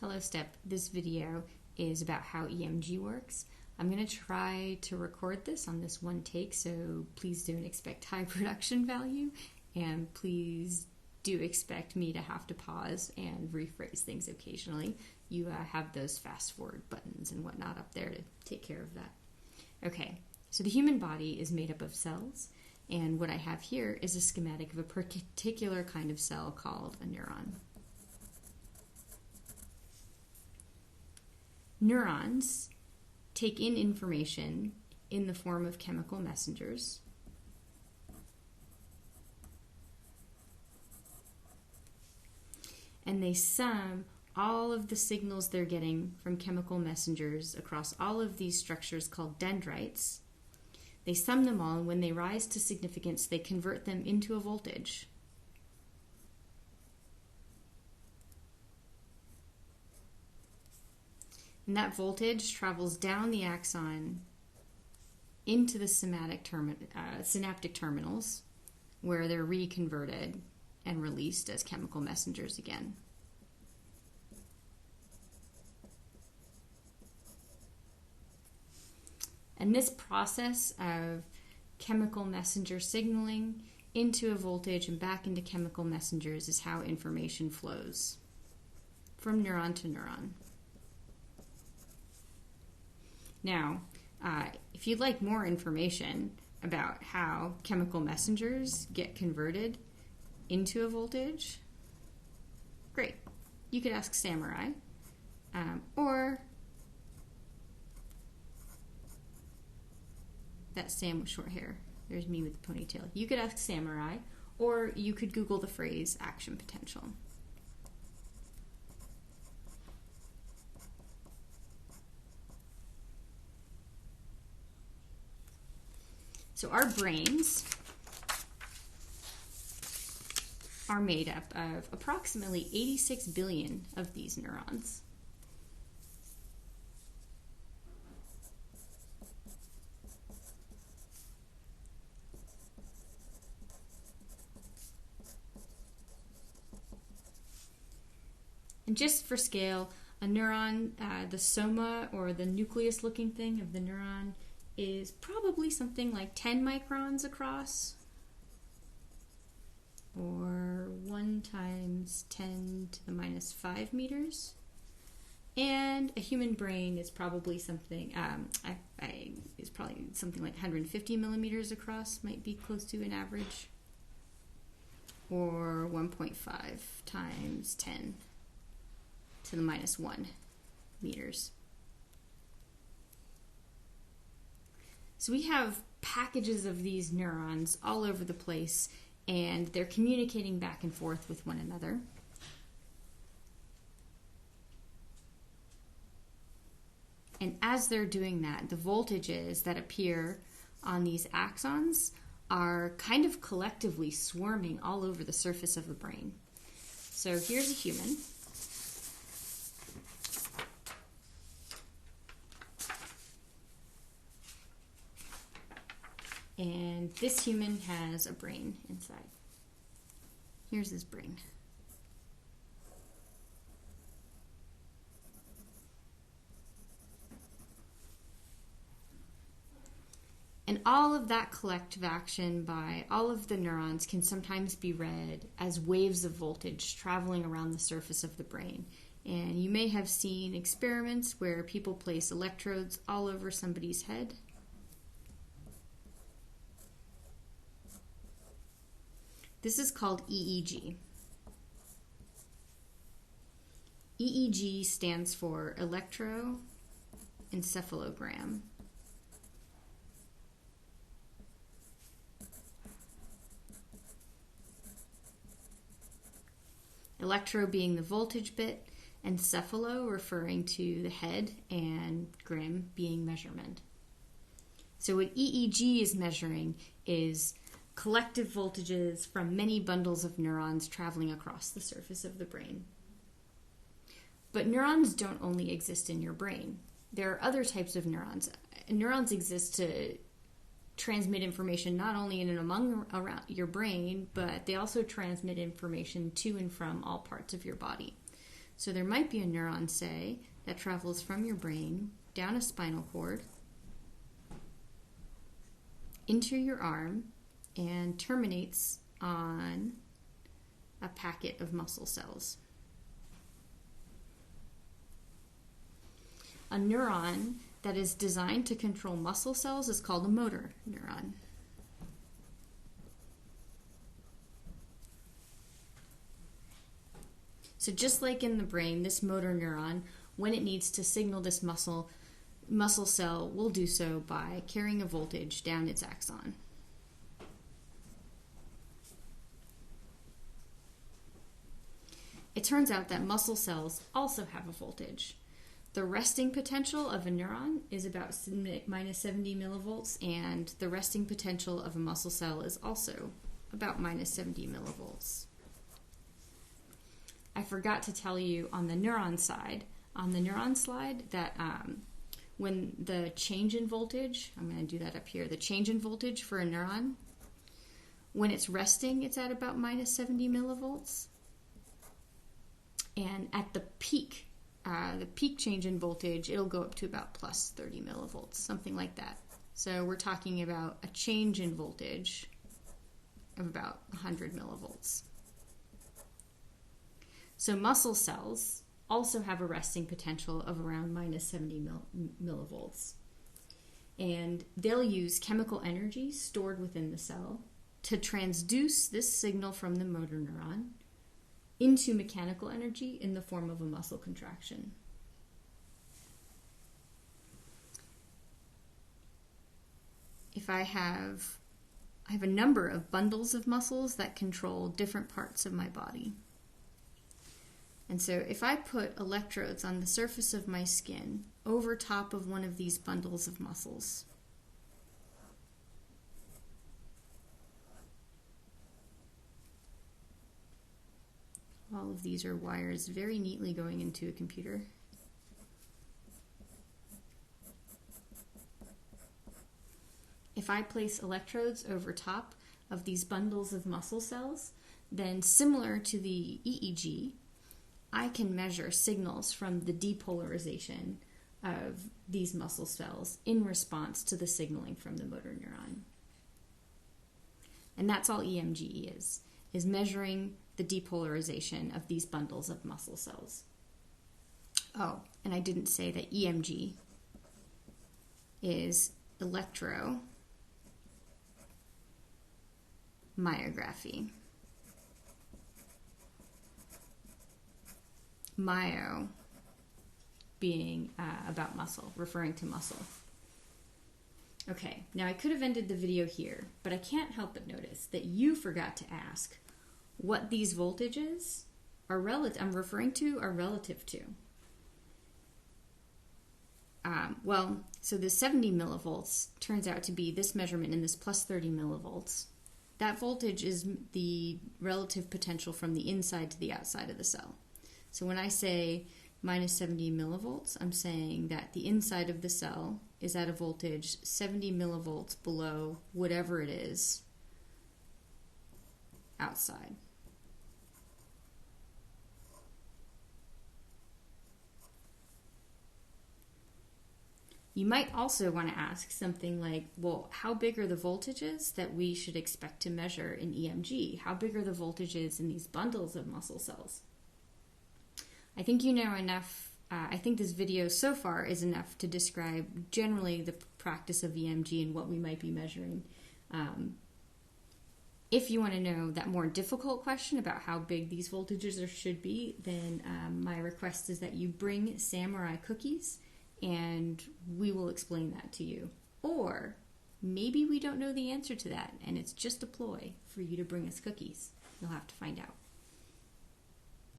Hello Step. This video is about how EMG works. I'm going to try to record this on this one take, so please don't expect high production value, and please do expect me to have to pause and rephrase things occasionally. You have those fast forward buttons and whatnot up there to take care of that. Okay, so the human body is made up of cells, and what I have here is a schematic of a particular kind of cell called a neuron. Neurons take in information in the form of chemical messengers. And they sum all of the signals they're getting from chemical messengers across all of these structures called dendrites. They sum them all, and when they rise to significance, they convert them into a voltage. And that voltage travels down the axon into the synaptic terminals, where they're reconverted and released as chemical messengers again. And this process of chemical messenger signaling into a voltage and back into chemical messengers is how information flows from neuron to neuron. Now, if you'd like more information about how chemical messengers get converted into a voltage, great. You could ask Samurai, or that's Sam with short hair. There's me with the ponytail. You could ask Samurai, or you could Google the phrase action potential. So our brains are made up of approximately 86 billion of these neurons. And just for scale, a neuron, the soma or the nucleus looking thing of the neuron, is probably something like 10 microns across, or 1 times 10 to the minus 5 meters. And a human brain is probably something, is probably something like 150 millimeters across, might be close to an average, or 1.5 times 10 to the minus 1 meters. So we have packages of these neurons all over the place, and they're communicating back and forth with one another. And as they're doing that, the voltages that appear on these axons are kind of collectively swarming all over the surface of the brain. So here's a human. And this human has a brain inside. Here's his brain. And all of that collective action by all of the neurons can sometimes be read as waves of voltage traveling around the surface of the brain. And you may have seen experiments where people place electrodes all over somebody's head. This is called EEG. EEG stands for electroencephalogram. Electro being the voltage bit, encephalo referring to the head, and gram being measurement. So what EEG is measuring is collective voltages from many bundles of neurons traveling across the surface of the brain. But neurons don't only exist in your brain. There are other types of neurons. Neurons exist to transmit information not only in and among around your brain, but they also transmit information to and from all parts of your body. So there might be a neuron, say, that travels from your brain down a spinal cord into your arm and terminates on a packet of muscle cells. A neuron that is designed to control muscle cells is called a motor neuron. So just like in the brain, this motor neuron, when it needs to signal this muscle cell will do so by carrying a voltage down its axon. It turns out that muscle cells also have a voltage. The resting potential of a neuron is about minus 70 millivolts, and the resting potential of a muscle cell is also about minus 70 millivolts. I forgot to tell you on the neuron side, on the neuron slide, that when the change in voltage, I'm going to do that up here, the change in voltage for a neuron, when it's resting, it's at about minus 70 millivolts. And at the peak change in voltage, it'll go up to about plus 30 millivolts, something like that. So we're talking about a change in voltage of about 100 millivolts. So muscle cells also have a resting potential of around minus 70 millivolts. And they'll use chemical energy stored within the cell to transduce this signal from the motor neuron into mechanical energy in the form of a muscle contraction. I have a number of bundles of muscles that control different parts of my body. And so if I put electrodes on the surface of my skin over top of one of these bundles of muscles, all of these are wires very neatly going into a computer. If I place electrodes over top of these bundles of muscle cells, then similar to the EEG, I can measure signals from the depolarization of these muscle cells in response to the signaling from the motor neuron. And that's all EMG is measuring the depolarization of these bundles of muscle cells. Oh, and I didn't say that EMG is electromyography. Myo being about muscle, referring to muscle. Okay, now I could have ended the video here, but I can't help but notice that you forgot to ask what these voltages I'm referring to are relative to. So the 70 millivolts turns out to be this measurement in this plus 30 millivolts. That voltage is the relative potential from the inside to the outside of the cell. So when I say minus 70 millivolts, I'm saying that the inside of the cell is at a voltage 70 millivolts below whatever it is outside. You might also want to ask something like, well, how big are the voltages that we should expect to measure in EMG? How big are the voltages in these bundles of muscle cells? I think you know enough. I think this video so far is enough to describe generally the practice of EMG and what we might be measuring. If you want to know that more difficult question about how big these voltages should be, then my request is that you bring Samurai cookies and we will explain that to you. Or maybe we don't know the answer to that and it's just a ploy for you to bring us cookies. You'll have to find out.